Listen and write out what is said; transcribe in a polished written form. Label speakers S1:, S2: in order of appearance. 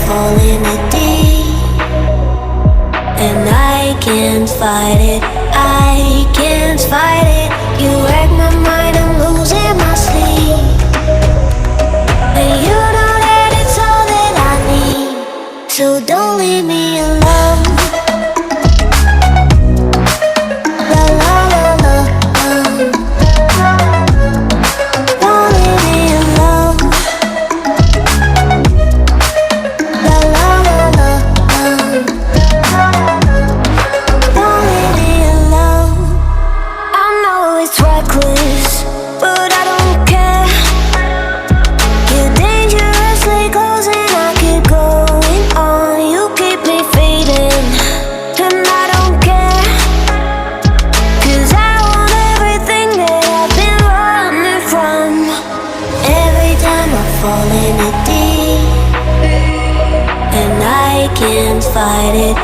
S1: fall in it deep, and I can't fight it, I can't fight it. You wreck my mind, I'm losing my sleep, and you know that it's all that I need. So don't leave me alone. La la la la, don't leave me alone. La la la la, don't leave me alone. I know it's reckless, but I don't care. You're dangerously close and I keep going on. You keep me fading, and I don't care, 'cause I want everything that I've been running from. Every time I fall in it deep, and I can't fight it,